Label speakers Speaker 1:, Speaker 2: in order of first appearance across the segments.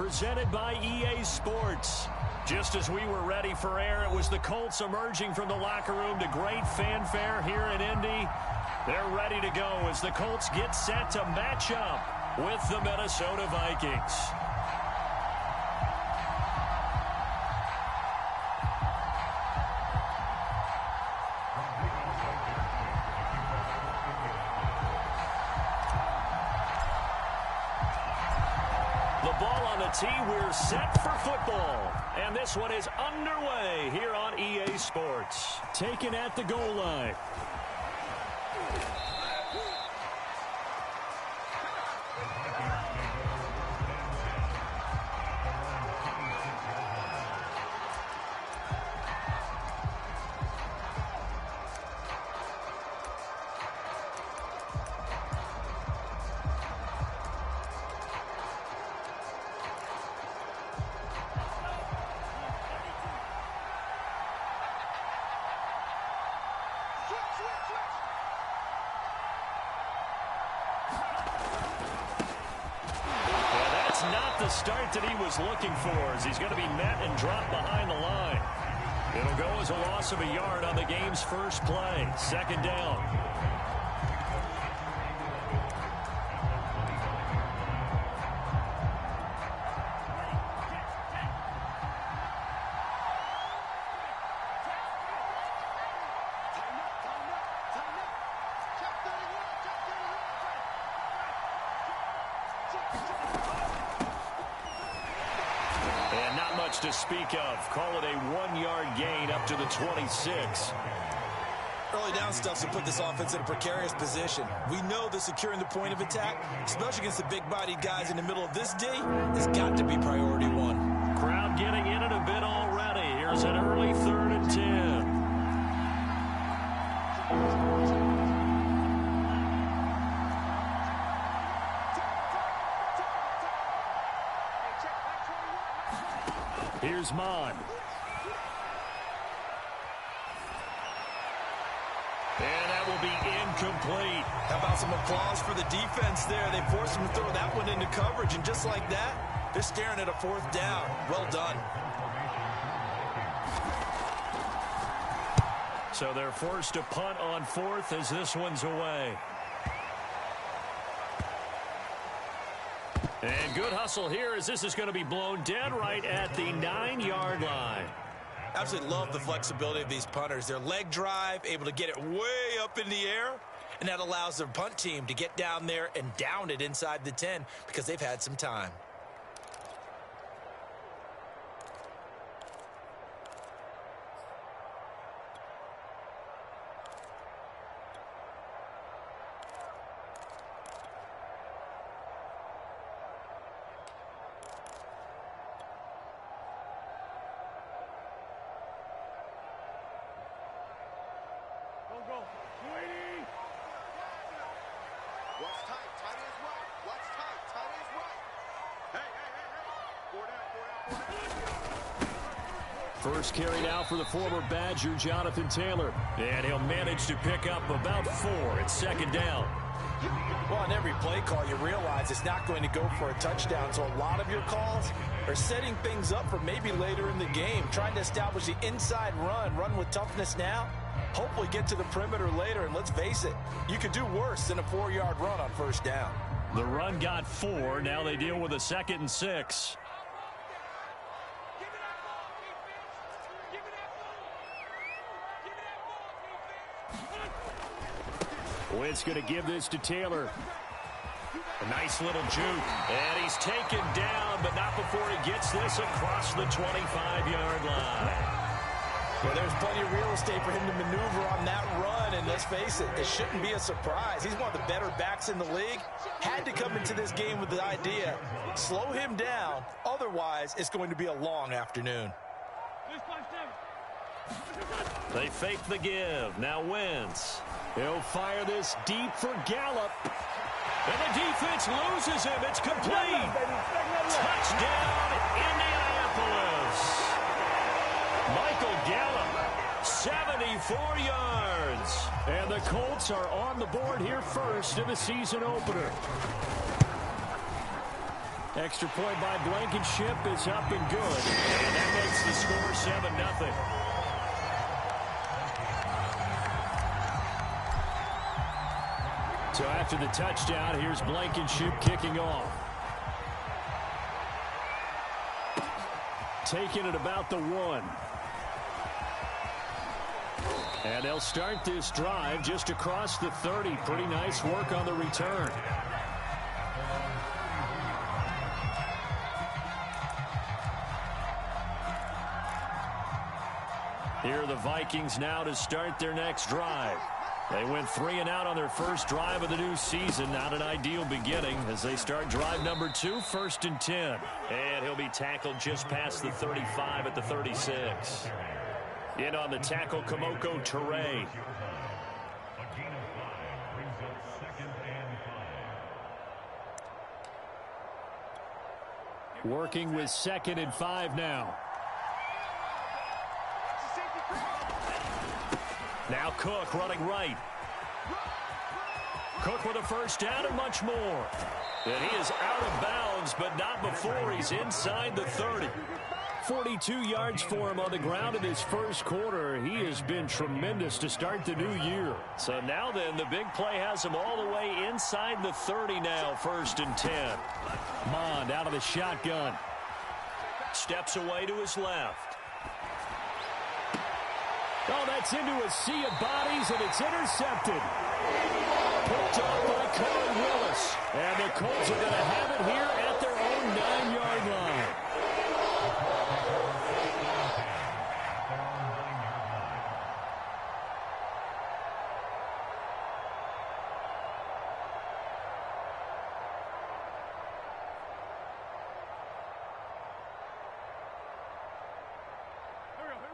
Speaker 1: presented by EA Sports. Just as we were ready for air, it was the Colts emerging from the locker room to great fanfare here in Indy. They're ready to go as the Colts get set to match up with the Minnesota Vikings. We're set for football, and this one is underway here on EA Sports. Taken at the goal line. Start that he was looking for as he's going to be met and dropped behind the line. It'll go as a loss of a yard on the game's first play. Second down. To speak of. Call it a 1-yard gain up to the 26.
Speaker 2: Early down stuff to put this offense in a precarious position. We know that securing the point of attack, especially against the big-bodied guys in the middle of this D, has got to be priority one.
Speaker 1: Crowd getting in it a bit already. Here's an early 3rd and 10. Here's Mon. And that will be incomplete.
Speaker 2: How about some applause for the defense there? They forced him to throw that one into coverage, and just like that, they're staring at a 4th down. Well done.
Speaker 1: So they're forced to punt on 4th as this one's away. And good hustle here as this is going to be blown dead right at the 9-yard line.
Speaker 2: Absolutely love the flexibility of these punters. Their leg drive, able to get it way up in the air, and that allows their punt team to get down there and down it inside the 10 because they've had some time.
Speaker 1: First carry now for the former Badger, Jonathan Taylor. And he'll manage to pick up about 4 at 2nd down.
Speaker 2: Well, on every play call, you realize it's not going to go for a touchdown. So a lot of your calls are setting things up for maybe later in the game, trying to establish the inside run with toughness now, hopefully get to the perimeter later. And let's face it, you could do worse than a 4-yard run on 1st down.
Speaker 1: The run got 4. Now they deal with a 2nd and 6. Wentz going to give this to Taylor. A nice little juke. And he's taken down, but not before he gets this across the 25-yard line.
Speaker 2: Well, there's plenty of real estate for him to maneuver on that run, and let's face it, it shouldn't be a surprise. He's one of the better backs in the league. Had to come into this game with the idea, slow him down, otherwise it's going to be a long afternoon.
Speaker 1: They fake the give. Now Wentz. He'll fire this deep for Gallup. And the defense loses him. It's complete. Touchdown, Indianapolis. Michael Gallup, 74 yards. And the Colts are on the board here first in the season opener. Extra point by Blankenship is up and good. And that makes the score 7-0. So after the touchdown, here's Blankenship kicking off. Taking it about the 1. And they'll start this drive just across the 30. Pretty nice work on the return. Here are the Vikings now to start their next drive. They went 3 and out on their first drive of the new season. Not an ideal beginning as they start drive number 2, 1st and 10. And he'll be tackled just past the 35 at the 36. In on the tackle, Kamoko Toure. Working with 2nd and 5 now. Now Cook running right. Cook with a first down and much more. And he is out of bounds, but not before he's inside the 30. 42 yards for him on the ground in his first quarter. He has been tremendous to start the new year. So now then, the big play has him all the way inside the 30 now, 1st and 10. Mond out of the shotgun. Steps away to his left. Oh, that's into a sea of bodies, and it's intercepted. Picked up by Colin Willis. And the Colts are going to have it here at their own 9-yard line.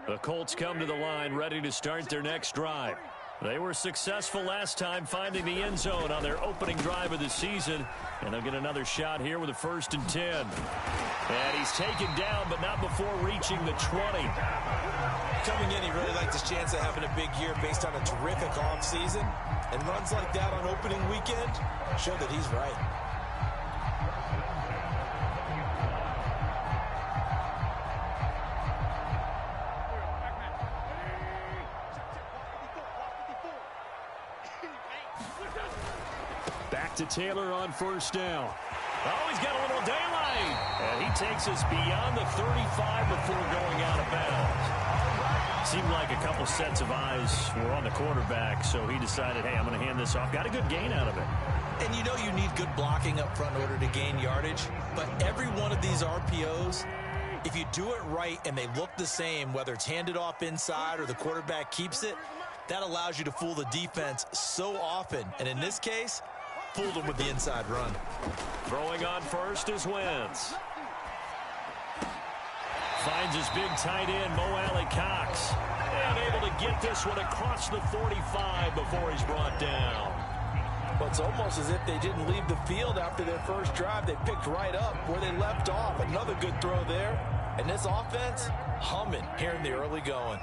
Speaker 1: The Colts come to the line ready to start their next drive. They were successful last time finding the end zone on their opening drive of the season. And they'll get another shot here with a 1st and 10. And he's taken down, but not before reaching the 20.
Speaker 2: Coming in, he really liked his chance of having a big year based on a terrific offseason. And runs like that on opening weekend show that he's right.
Speaker 1: Back to Taylor on 1st down. Oh, he's got a little daylight. And he takes us beyond the 35 before going out of bounds. Seemed like a couple sets of eyes were on the quarterback, so he decided, hey, I'm going to hand this off. Got a good gain out of it.
Speaker 2: And you know you need good blocking up front in order to gain yardage. But every one of these RPOs, if you do it right and they look the same, whether it's handed off inside or the quarterback keeps it, that allows you to fool the defense so often. And in this case, fooled them with the inside run.
Speaker 1: Throwing on first is Wentz. Finds his big tight end, Mo Alley Cox. And able to get this one across the 45 before he's brought down.
Speaker 2: Well, it's almost as if they didn't leave the field after their first drive. They picked right up where they left off. Another good throw there. And this offense, humming here in the early going.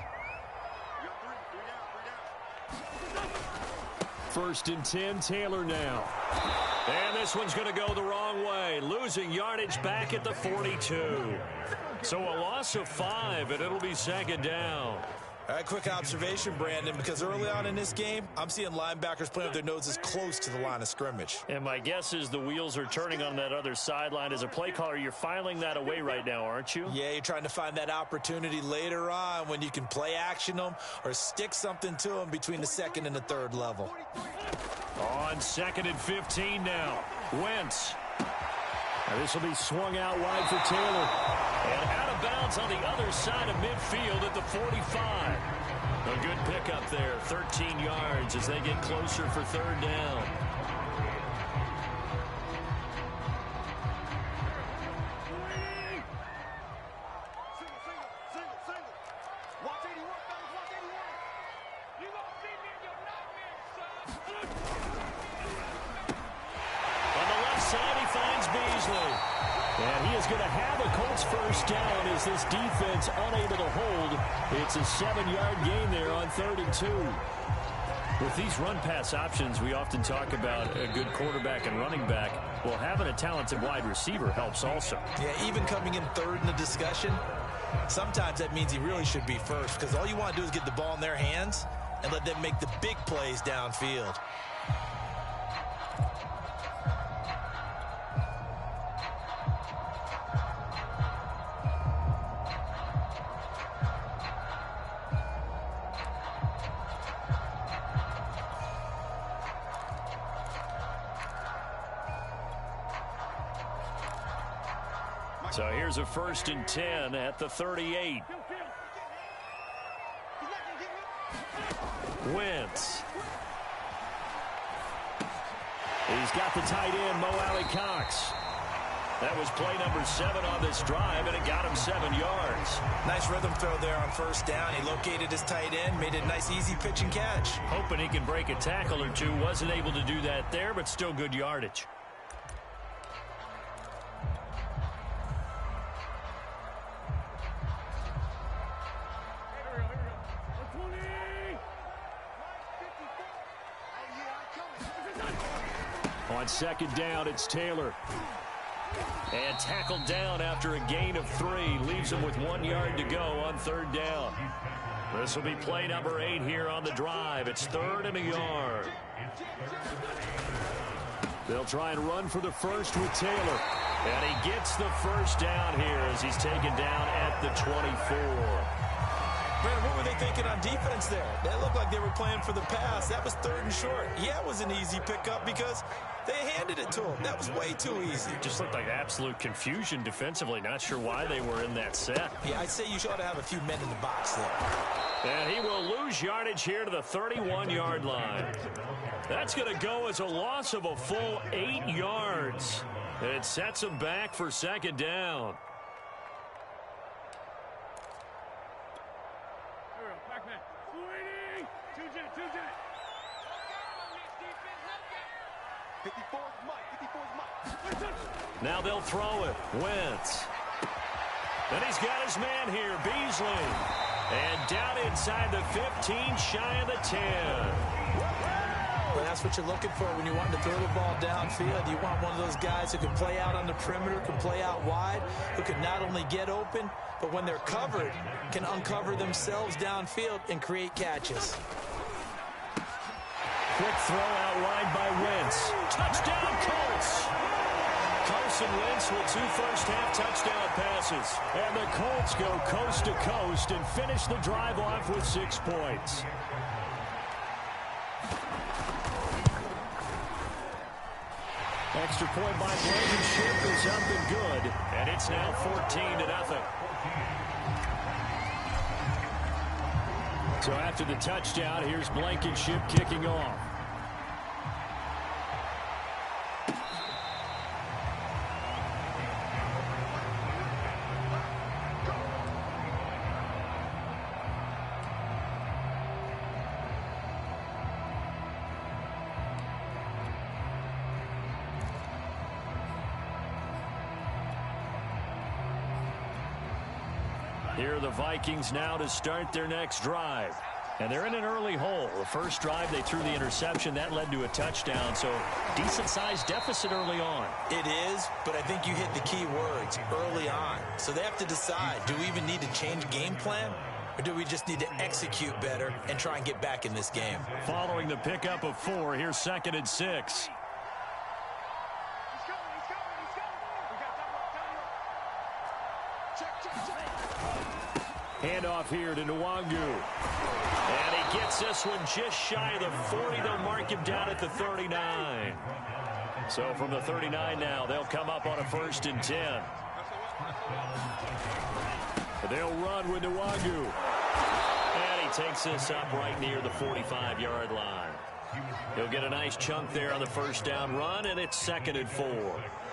Speaker 1: 1st and 10, Taylor now. And this one's going to go the wrong way. Losing yardage back at the 42. So a loss of 5, and it'll be 2nd down.
Speaker 2: All right, quick observation, Brandon, because early on in this game, I'm seeing linebackers playing with their noses close to the line of scrimmage.
Speaker 1: And my guess is the wheels are turning on that other sideline. As a play caller, you're filing that away right now, aren't you?
Speaker 2: Yeah, you're trying to find that opportunity later on when you can play action them or stick something to them between the 2nd and the 3rd level.
Speaker 1: On 2nd and 15 now. Wentz. Now this will be swung out wide for Taylor. And out of bounds on the other side of midfield at the 45. A good pickup there, 13 yards as they get closer for 3rd down. And he is going to have a Colts first down as this defense unable to hold. It's a 7-yard gain there on 3rd and 2. With these run-pass options, we often talk about a good quarterback and running back. Well, having a talented wide receiver helps also.
Speaker 2: Yeah, even coming in third in the discussion, sometimes that means he really should be first, because all you want to do is get the ball in their hands and let them make the big plays downfield.
Speaker 1: So here's a 1st and 10 at the 38. Wentz. He's got the tight end, Mo Alley-Cox. That was play number 7 on this drive, and it got him 7 yards.
Speaker 2: Nice rhythm throw there on 1st down. He located his tight end, made it a nice, easy pitch and catch.
Speaker 1: Hoping he can break a tackle or two. Wasn't able to do that there, but still good yardage. On 2nd down, it's Taylor. And tackled down after a gain of 3. Leaves him with 1 yard to go on 3rd down. This will be play number 8 here on the drive. It's 3rd and a yard. They'll try and run for the first with Taylor. And he gets the 1st down here as he's taken down at the 24.
Speaker 2: Man, what were they thinking on defense there? That looked like they were playing for the pass. That was 3rd and short. Yeah, it was an easy pickup because they handed it to him. That was way too easy.
Speaker 1: Just looked like absolute confusion defensively. Not sure why they were in that set.
Speaker 2: Yeah, I'd say you ought to have a few men in the box there.
Speaker 1: And he will lose yardage here to the 31-yard line. That's going to go as a loss of a full 8 yards. It sets him back for 2nd down. Now they'll throw it. Wentz. Then he's got his man here, Beasley. And down inside the 15, shy of the 10.
Speaker 2: Well, that's what you're looking for when you want to throw the ball downfield. You want one of those guys who can play out on the perimeter, can play out wide, who can not only get open, but when they're covered, can uncover themselves downfield and create catches.
Speaker 1: Quick throw out wide by Wentz. Touchdown, Colts. Carson Wentz with 2 first-half touchdown passes. And the Colts go coast to coast and finish the drive off with 6 points. Extra point by Blankenship is up and good. And it's now 14-0. So after the touchdown, here's Blankenship kicking off. Here are the Vikings now to start their next drive. And they're in an early hole. The first drive, they threw the interception. That led to a touchdown. So decent-sized deficit early on.
Speaker 2: It is, but I think you hit the key words, early on. So they have to decide, do we even need to change game plan? Or do we just need to execute better and try and get back in this game?
Speaker 1: Following the pickup of 4, here's 2nd and 6. Handoff here to Nwangu. And he gets this one just shy of the 40. They'll mark him down at the 39. So from the 39 now, they'll come up on a 1st and 10. They'll run with Nwangu. And he takes this up right near the 45-yard line. He'll get a nice chunk there on the 1st down run, and it's 2nd and 4.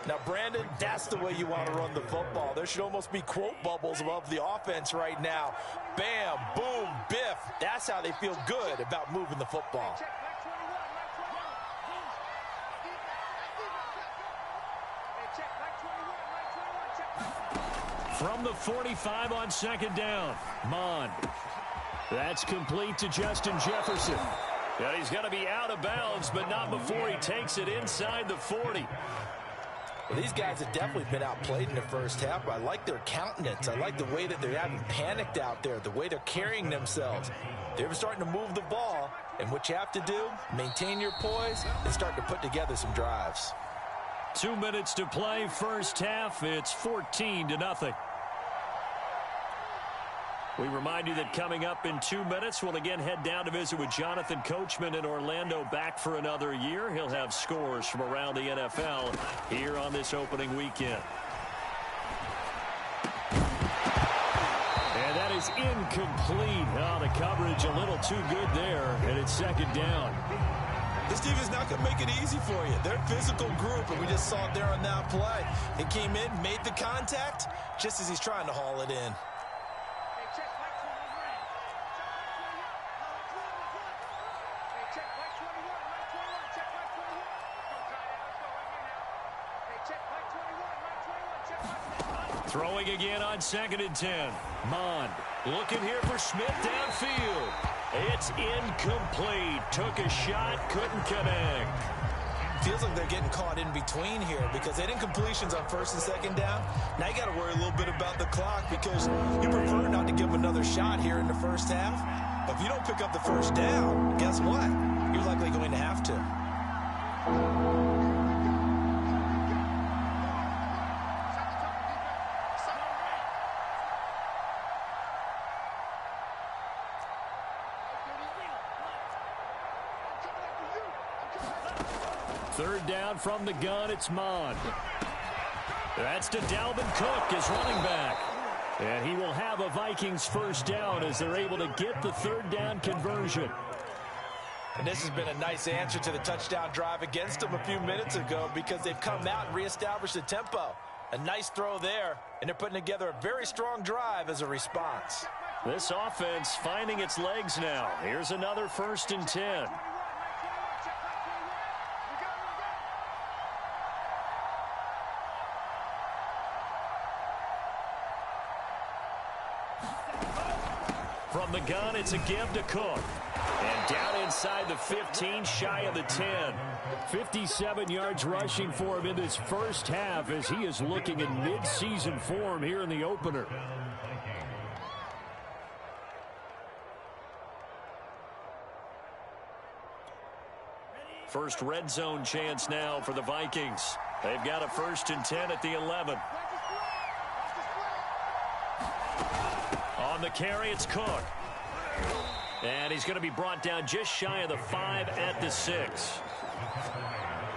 Speaker 2: Now, Brandon, that's the way you want to run the football. There should almost be quote bubbles above the offense right now. Bam, boom, biff. That's how they feel good about moving the football.
Speaker 1: From the 45 on 2nd down, Mond. That's complete to Justin Jefferson. And he's going to be out of bounds, but not before he takes it inside the 40.
Speaker 2: Well, these guys have definitely been outplayed in the first half, but I like their countenance. I like the way that they haven't panicked out there, the way they're carrying themselves. They're starting to move the ball, and what you have to do, maintain your poise and start to put together some drives.
Speaker 1: 2 minutes to play, first half. It's 14-0. We remind you that coming up in 2 minutes, we'll again head down to visit with Jonathan Coachman in Orlando, back for another year. He'll have scores from around the NFL here on this opening weekend. And that is incomplete. Oh, the coverage a little too good there, and it's second down.
Speaker 2: This team is not going to make it easy for you. They're a physical group, and we just saw it there on that play. He came in, made the contact, just as he's trying to haul it in.
Speaker 1: Throwing again on 2nd and 10. Mond looking here for Smith downfield. It's incomplete. Took a shot, couldn't connect.
Speaker 2: Feels like they're getting caught in between here because they didn't completions on 1st and 2nd down. Now you got to worry a little bit about the clock because you prefer not to give them another shot here in the first half. But if you don't pick up the first down, guess what? You're likely going to have to.
Speaker 1: Third down from the gun, it's Mond. That's to Dalvin Cook, his running back. And he will have a Vikings first down as they're able to get the third down conversion.
Speaker 2: And this has been a nice answer to the touchdown drive against them a few minutes ago because they've come out and reestablished the tempo. A nice throw there, and they're putting together a very strong drive as a response.
Speaker 1: This offense finding its legs now. Here's another 1st and 10. From the gun, it's a give to Cook. And down inside the 15, shy of the 10. 57 yards rushing for him in this first half as he is looking in mid-season form here in the opener. First red zone chance now for the Vikings. They've got a 1st and 10 at the 11. On the carry, it's Cook. And he's going to be brought down just shy of the 5 at the 6.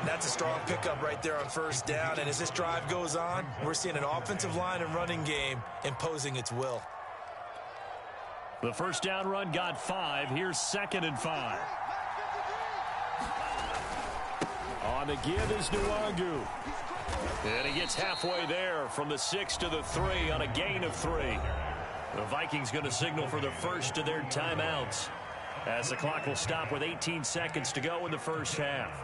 Speaker 2: That's a strong pickup right there on 1st down. And as this drive goes on, we're seeing an offensive line and running game imposing its will.
Speaker 1: The first down run got 5. Here's 2nd and 5. On the give is Nwangu. And he gets halfway there from the 6 to the 3 on a gain of 3. The Vikings going to signal for the first of their timeouts as the clock will stop with 18 seconds to go in the first half.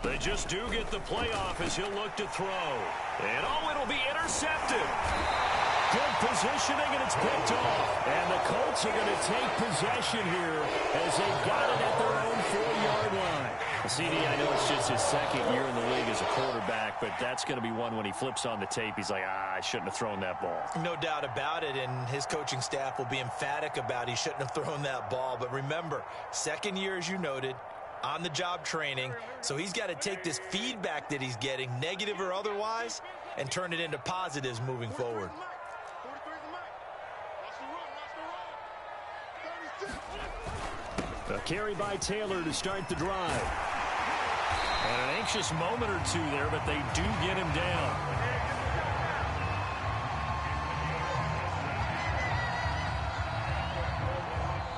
Speaker 1: They just do get the playoff as he'll look to throw. And oh, it'll be intercepted. Good positioning, and it's picked off. And the Colts are going to take possession here as they got it at their own 4-yard line. CD, I know it's just his 2nd year in the league as a quarterback, but that's going to be one when he flips on the tape. He's like, I shouldn't have thrown that ball.
Speaker 2: No doubt about it, and his coaching staff will be emphatic about he shouldn't have thrown that ball. But remember, 2nd year, as you noted, on-the-job training, so he's got to take this feedback that he's getting, negative or otherwise, and turn it into positives moving forward.
Speaker 1: A carry by Taylor to start the drive. And an anxious moment or two there, but they do get him down.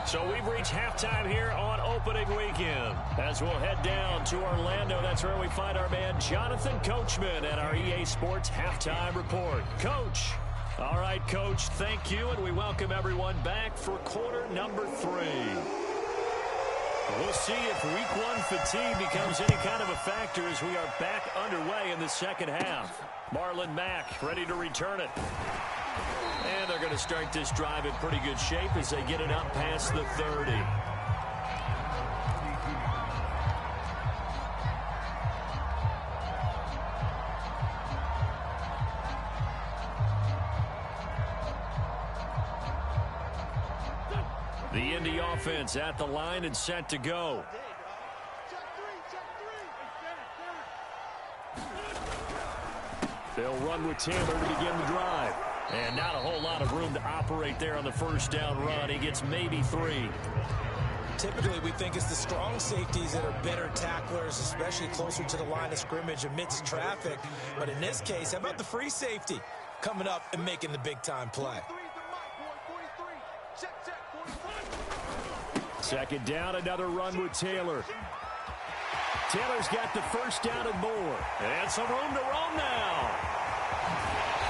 Speaker 1: So we've reached halftime here on opening weekend. As we'll head down to Orlando, that's where we find our man Jonathan Coachman at our EA Sports Halftime Report. Coach. All right, Coach, thank you, and we welcome everyone back for quarter number 3. We'll see if week 1 fatigue becomes any kind of a factor as we are back underway in the second half. Marlon Mack ready to return it. And they're going to start this drive in pretty good shape as they get it up past the 30. The Indy offense at the line and set to go. They'll run with Taylor to begin the drive. And not a whole lot of room to operate there on the first down run. He gets maybe 3.
Speaker 2: Typically, we think it's the strong safeties that are better tacklers, especially closer to the line of scrimmage amidst traffic. But in this case, how about the free safety coming up and making the big-time play?
Speaker 1: Second down, another run with Taylor. Taylor's got the first down and more. And some room to roam now.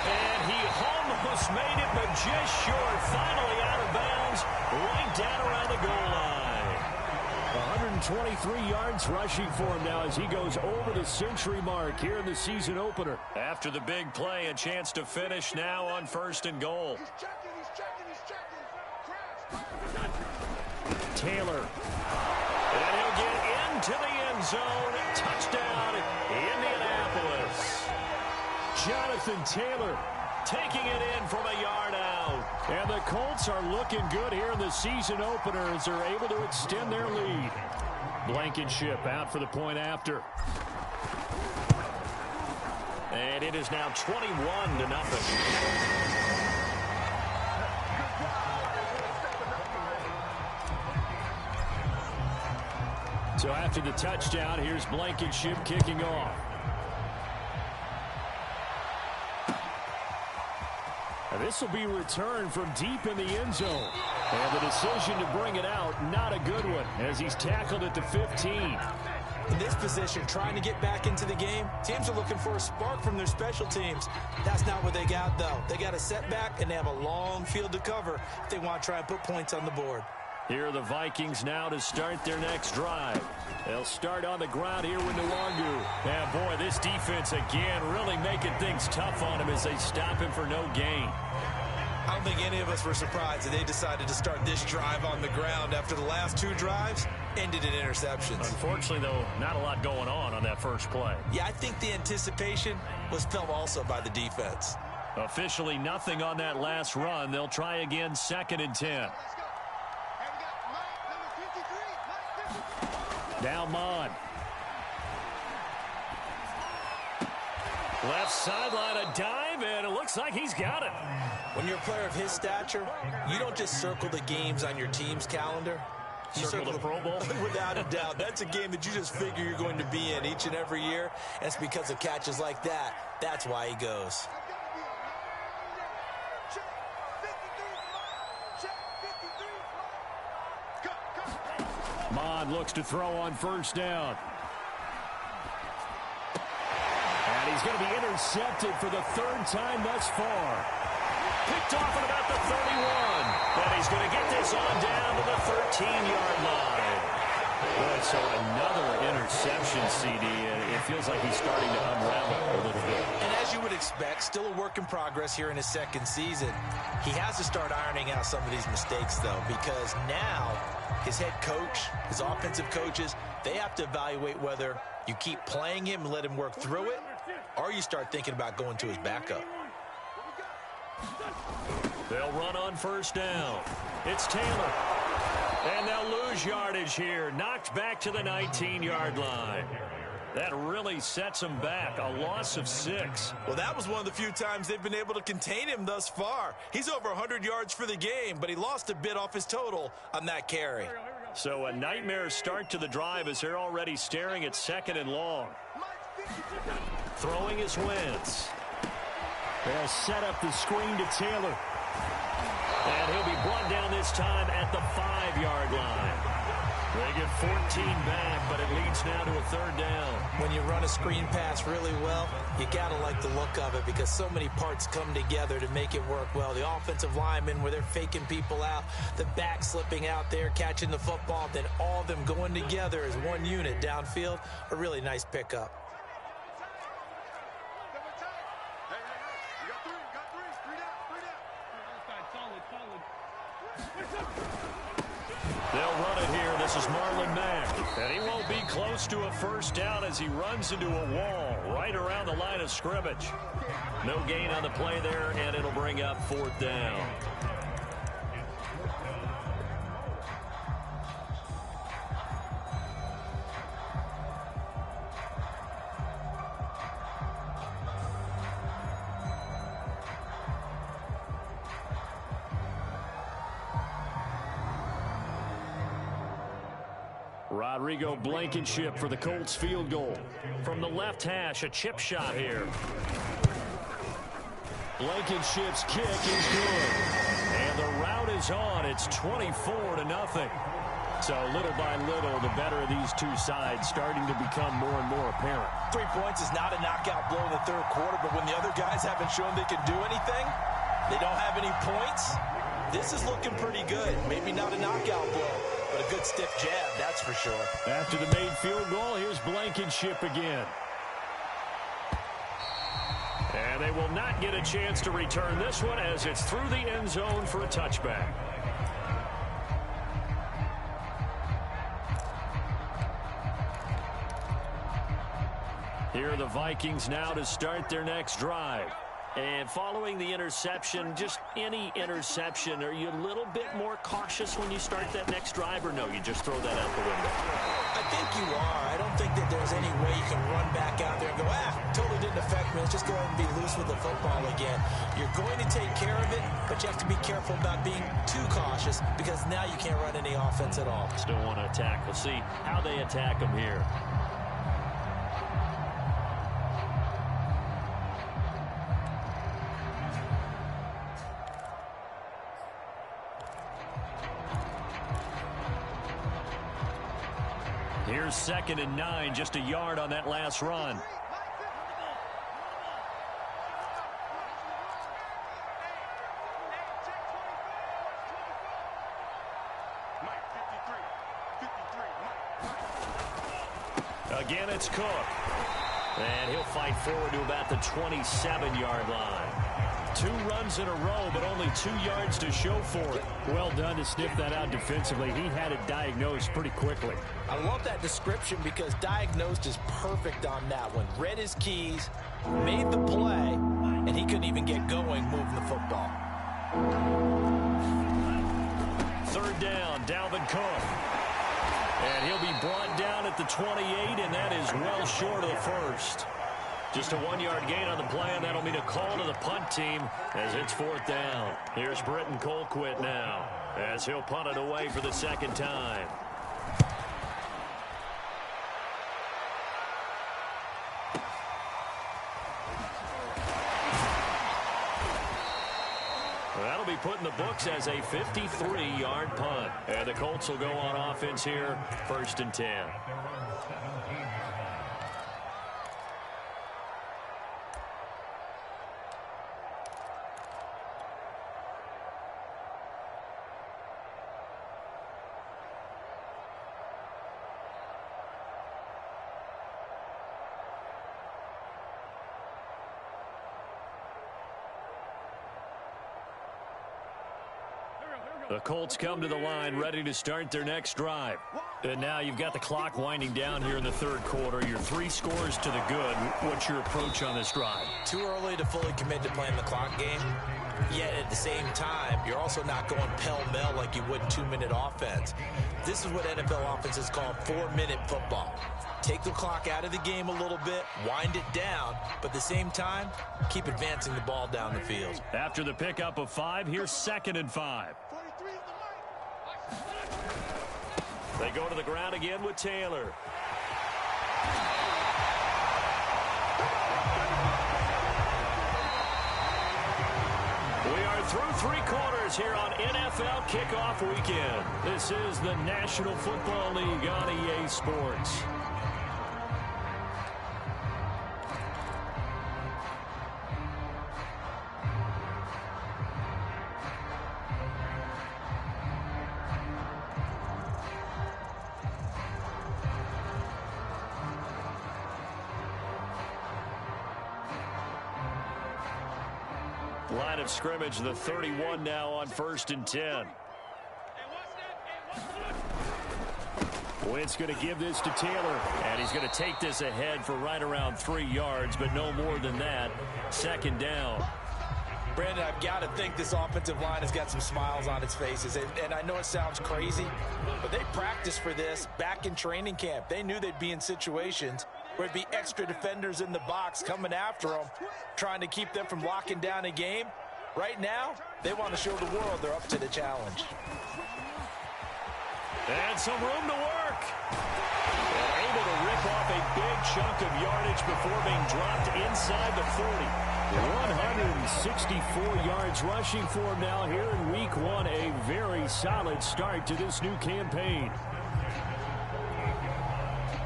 Speaker 1: And he almost made it, but just short. Finally out of bounds, right down around the goal line. 123 yards rushing for him now as he goes over the century mark here in the season opener. After the big play, a chance to finish now on 1st and goal. Taylor. And he'll get into the end zone. Touchdown, Indianapolis. Jonathan Taylor taking it in from a yard out. And the Colts are looking good here in the season opener as they're able to extend their lead. Blankenship out for the point after. And it is now 21-0. So after the touchdown, here's Blankenship kicking off. And this will be returned from deep in the end zone. And the decision to bring it out, not a good one, as he's tackled at the 15.
Speaker 2: In this position, trying to get back into the game, teams are looking for a spark from their special teams. That's not what they got, though. They got a setback, and they have a long field to cover if they want to try and put points on the board.
Speaker 1: Here are the Vikings now to start their next drive. They'll start on the ground here with Nwangu. And boy, this defense again really making things tough on him as they stop him for no gain.
Speaker 2: I don't think any of us were surprised that they decided to start this drive on the ground after the last 2 drives ended in interceptions.
Speaker 1: Unfortunately, though, not a lot going on that first play.
Speaker 2: Yeah, I think the anticipation was felt also by the defense.
Speaker 1: Officially nothing on that last run. They'll try again 2nd and 10. Now Mon. Left sideline, a dive, and it looks like he's got it.
Speaker 2: When you're a player of his stature, you don't just circle the games on your team's calendar. You
Speaker 1: circle the Pro Bowl?
Speaker 2: Without a doubt. That's a game that you just figure you're going to be in each and every year. And it's because of catches like that. That's why he goes.
Speaker 1: Mon looks to throw on first down. And he's going to be intercepted for the 3rd time thus far. Picked off at about the 31. And he's going to get this on down to the 13-yard line. Boy, so another interception, CD. It feels like he's starting to unravel a little bit.
Speaker 2: And as you would expect, still a work in progress here in his 2nd season. He has to start ironing out some of these mistakes, though, because now his head coach, his offensive coaches, they have to evaluate whether you keep playing him and let him work through it, or you start thinking about going to his backup.
Speaker 1: They'll run on first down. It's Taylor. And they'll lose yardage here. Knocked back to the 19-yard line. That really sets them back. A loss of 6.
Speaker 2: Well, that was one of the few times they've been able to contain him thus far. He's over 100 yards for the game, but he lost a bit off his total on that carry.
Speaker 1: So a nightmare start to the drive as they're already staring at 2nd and long. Throwing is Wentz. They'll set up the screen to Taylor. And he'll be brought down this time at the 5-yard line. They get 14 back, but it leads now to a 3rd down.
Speaker 2: When you run a screen pass really well, you got to like the look of it because so many parts come together to make it work well. The offensive linemen, where they're faking people out, the back slipping out there, catching the football, then all of them going together as one unit downfield. A really nice pickup.
Speaker 1: They'll run it here. This is Marlon Mack. And he won't be close to a 1st down as he runs into a wall right around the line of scrimmage. No gain on the play there, and it'll bring up 4th down. Rodrigo Blankenship for the Colts field goal. From the left hash, a chip shot here. Blankenship's kick is good. And the route is on. It's 24-0. So little by little, the better of these two sides starting to become more and more apparent.
Speaker 2: 3 points is not a knockout blow in the 3rd quarter, but when the other guys haven't shown they can do anything, they don't have any points, this is looking pretty good. Maybe not a knockout blow, but a good stiff jab, that's for sure.
Speaker 1: After the made field goal, here's Blankenship again. And they will not get a chance to return this one as it's through the end zone for a touchback. Here are the Vikings now to start their next drive. And following the interception, just any interception, are you a little bit more cautious when you start that next drive, or no, you just throw that out the window?
Speaker 2: I think you are. I don't think that there's any way you can run back out there and go, totally didn't affect me. Let's just go ahead and be loose with the football again. You're going to take care of it, but you have to be careful about being too cautious because now you can't run any offense at all.
Speaker 1: Still want to attack. We'll see how they attack them here. Here's 2nd and 9, just a yard on that last run. Again, it's Cook. And he'll fight forward to about the 27-yard line. 2 runs in a row, but only 2 yards to show for it. Well done to sniff that out defensively. He had it diagnosed pretty quickly.
Speaker 2: I love that description because diagnosed is perfect on that one. Read his keys, made the play, and he couldn't even get going moving the football.
Speaker 1: 3rd down, Dalvin Cook. And he'll be brought down at the 28, and that is well short of the 1st. Just a 1-yard gain on the play, and that'll mean a call to the punt team as it's 4th down. Here's Britton Colquitt now as he'll punt it away for the 2nd time. That'll be put in the books as a 53-yard punt. And the Colts will go on offense here, 1st and 10. The Colts come to the line ready to start their next drive. And now you've got the clock winding down here in the 3rd quarter. Your 3 scores to the good. What's your approach on this drive?
Speaker 2: Too early to fully commit to playing the clock game. Yet at the same time, you're also not going pell-mell like you would in 2-minute offense. This is what NFL offenses call 4-minute football. Take the clock out of the game a little bit, wind it down, but at the same time, keep advancing the ball down the field.
Speaker 1: After the pickup of 5, here's 2nd and 5. They go to the ground again with Taylor. We are through three quarters here on NFL Kickoff Weekend. This is the National Football League on EA Sports. Line of scrimmage, the 31 now on 1st and 10. Wentz going to give this to Taylor, and he's going to take this ahead for right around 3 yards, but no more than that. 2nd down.
Speaker 2: Brandon, I've got to think this offensive line has got some smiles on its faces. And I know it sounds crazy, but they practiced for this back in training camp. They knew they'd be in situations where it'd be extra defenders in the box coming after them, trying to keep them from locking down a game. Right now, they want to show the world they're up to the challenge.
Speaker 1: And some room to work. Able to rip off a big chunk of yardage before being dropped inside the 40. 164 yards rushing for him now here in Week 1. A very solid start to this new campaign.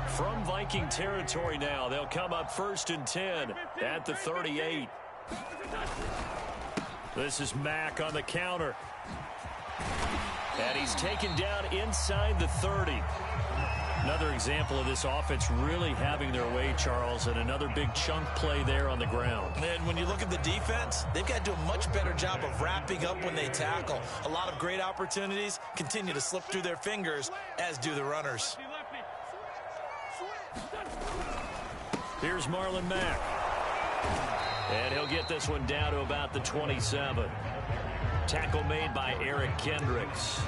Speaker 1: From Viking territory now, they'll come up 1st and 10 at the 38. This is Mack on the counter. And he's taken down inside the 30. Another example of this offense really having their way, Charles, and another big chunk play there on the ground.
Speaker 2: And when you look at the defense, they've got to do a much better job of wrapping up when they tackle. A lot of great opportunities continue to slip through their fingers, as do the runners.
Speaker 1: Here's Marlon Mack. And he'll get this one down to about the 27. Tackle made by Eric Kendricks.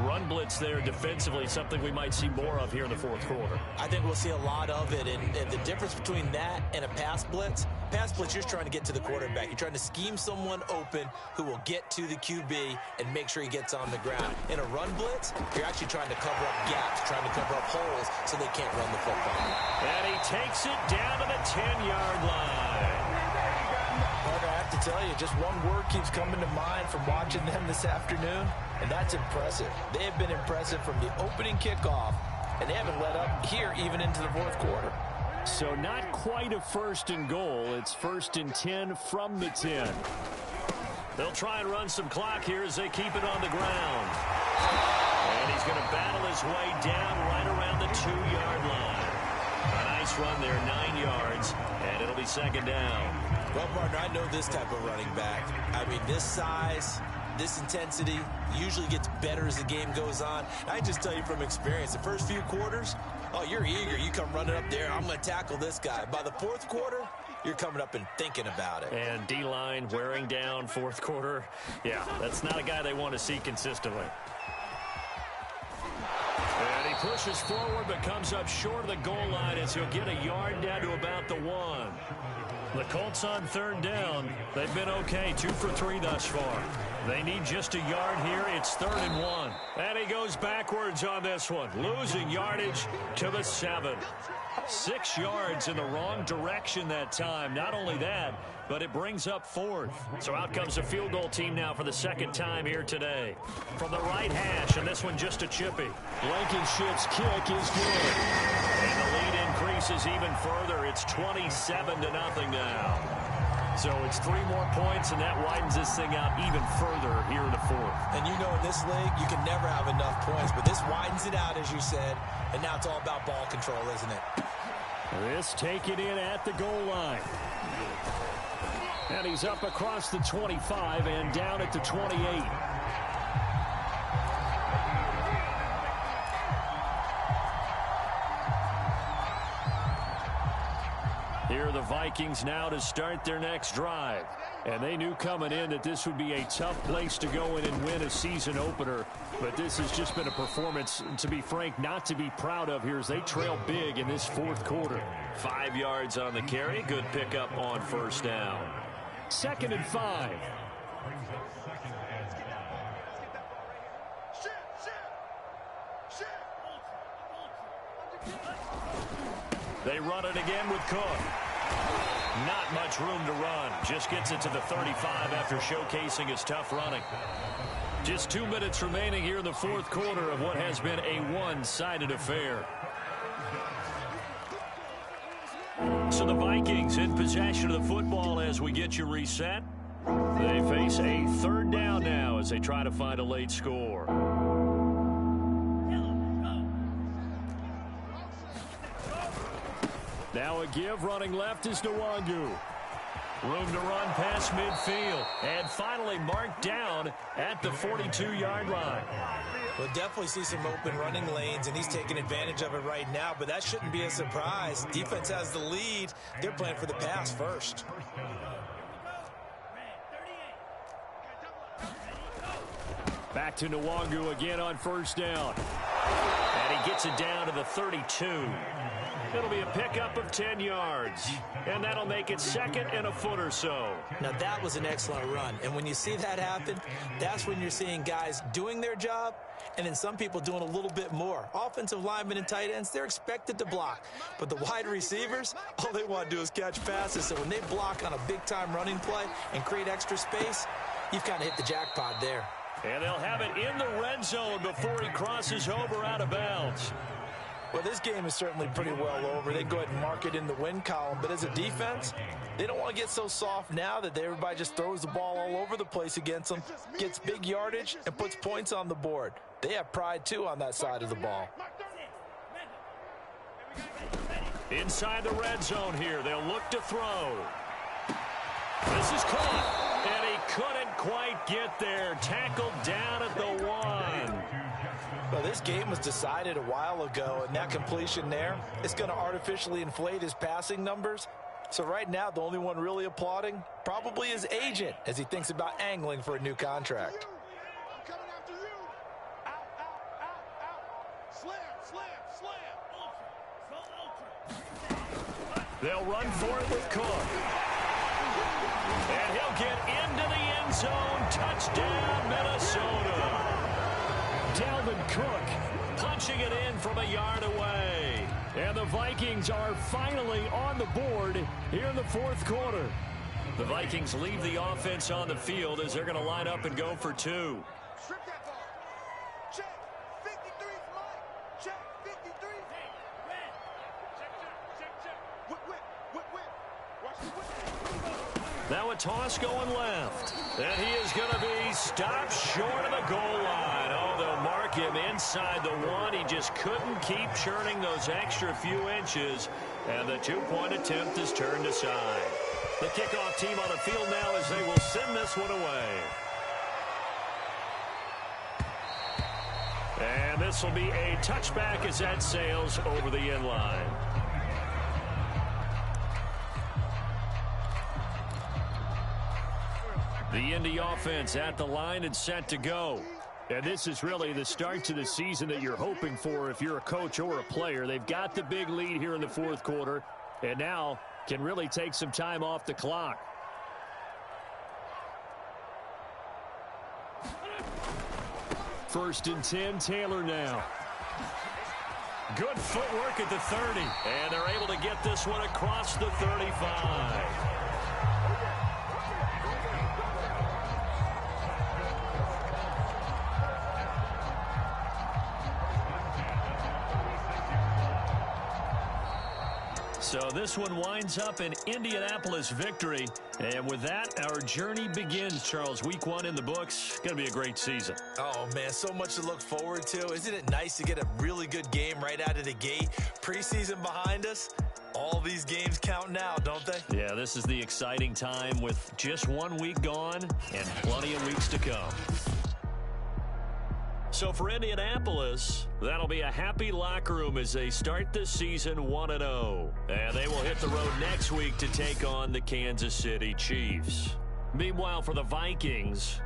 Speaker 1: Run blitz there defensively, something we might see more of here in the 4th quarter.
Speaker 2: I think we'll see a lot of it, and the difference between that and a pass blitz, you're just trying to get to the quarterback. You're trying to scheme someone open who will get to the QB and make sure he gets on the ground. In a run blitz, you're actually trying to cover up gaps, trying to cover up holes so they can't run the football.
Speaker 1: And he takes it down to the 10-yard line.
Speaker 2: Parker, I have to tell you, just one word keeps coming to mind from watching them this afternoon, and that's impressive. They have been impressive from the opening kickoff, and they haven't let up here even into the 4th quarter.
Speaker 1: So not quite a 1st and goal. It's 1st and 10 from the 10. They'll try and run some clock here as they keep it on the ground. And he's going to battle his way down right around the 2-yard line. A nice run there, 9 yards, and it'll be 2nd down.
Speaker 2: Well, partner, I know this type of running back. I mean, this size, this intensity usually gets better as the game goes on. I just tell you from experience, the first few quarters, oh, you're eager. You come running up there, I'm going to tackle this guy. By the 4th quarter, you're coming up and thinking about it.
Speaker 1: And D-line wearing down 4th quarter. Yeah, that's not a guy they want to see consistently. And he pushes forward but comes up short of the goal line as he'll get a yard down to about the 1. The Colts on 3rd down. They've been okay, 2 for 3 thus far. They need just a yard here. It's 3rd and 1. And he goes backwards on this one, losing yardage to the 7. 6 yards in the wrong direction that time. Not only that, but it brings up 4th. So out comes the field goal team now for the 2nd time here today. From the right hash, and this one just a chippy. Blankenship's kick is good. And the lead increases even further. It's 27-0 now. So it's 3 more points, and that widens this thing out even further here in the 4th.
Speaker 2: And you know in this league, you can never have enough points, but this widens it out, as you said, and now it's all about ball control, isn't it?
Speaker 1: This taken in at the goal line. And he's up across the 25 and down at the 28. Here are the Vikings now to start their next drive. And they knew coming in that this would be a tough place to go in and win a season opener. But this has just been a performance, to be frank, not to be proud of here as they trail big in this 4th quarter. 5 yards on the carry. Good pickup on 1st down. 2nd and 5. They run it again with Cook. Not much room to run. Just gets it to the 35 after showcasing his tough running. Just 2 minutes remaining here in the fourth quarter of what has been a one-sided affair. So the Vikings in possession of the football as we get you reset. They face a third down now as they try to find a late score. Now a give running left is Nwangu. Room to run past midfield. And finally marked down at the 42-yard line.
Speaker 2: We'll definitely see some open running lanes, and he's taking advantage of it right now, but that shouldn't be a surprise. Defense has the lead. They're playing for the pass first.
Speaker 1: Back to Nwangu again on first down. And he gets it down to the 32. It'll be a pickup of 10 yards. And that'll make it second and a foot or so.
Speaker 2: Now, that was an excellent run. And when you see that happen, that's when you're seeing guys doing their job and then some people doing a little bit more. Offensive linemen and tight ends, they're expected to block. But the wide receivers, all they want to do is catch passes. So when they block on a big-time running play and create extra space, you've kind of hit the jackpot there.
Speaker 1: And they'll have it in the red zone before he crosses over out of bounds.
Speaker 2: Well, this game is certainly pretty well over. They go ahead and mark it in the win column. But as a defense, they don't want to get so soft now that everybody just throws the ball all over the place against them, gets big yardage, and puts points on the board. They have pride, too, on that side of the ball.
Speaker 1: Inside the red zone here. They'll look to throw. This is caught. And he couldn't quite get there. Tackled down at the 1.
Speaker 2: Well, this game was decided a while ago, and that completion there is going to artificially inflate his passing numbers. So right now, the only one really applauding probably his agent as he thinks about angling for a new contract.
Speaker 1: They'll run for it with Cook. And he'll get into the end zone. Touchdown, Minnesota. Dalvin Cook punching it in from a yard away. And the Vikings are finally on the board here in the fourth quarter. The Vikings leave the offense on the field as they're going to line up and go for two.
Speaker 3: Strip that ball. Check. 53 Mike. Check. 53. Check. Whip. Watch the whip.
Speaker 1: Now a toss going left. And he is going to be stopped short of the goal line. Oh, they'll mark him inside the 1. He just couldn't keep churning those extra few inches. And the two-point attempt is turned aside. The kickoff team on the field now as they will send this one away. And this will be a touchback as that sails over the end line. The Indy offense at the line and set to go. And this is really the start to the season that you're hoping for if you're a coach or a player. They've got the big lead here in the fourth quarter and now can really take some time off the clock. First and 10, Taylor now. Good footwork at the 30. And they're able to get this one across the 35. So this one winds up an Indianapolis victory. And with that, our journey begins, Charles. Week 1 in the books. Going to be a great season.
Speaker 2: Oh, man, so much to look forward to. Isn't it nice to get a really good game right out of the gate? Preseason behind us. All these games count now, don't they?
Speaker 1: Yeah, this is the exciting time with just 1 week gone and plenty of weeks to come. So for Indianapolis, that'll be a happy locker room as they start this season 1-0. And they will hit the road next week to take on the Kansas City Chiefs. Meanwhile, for the Vikings,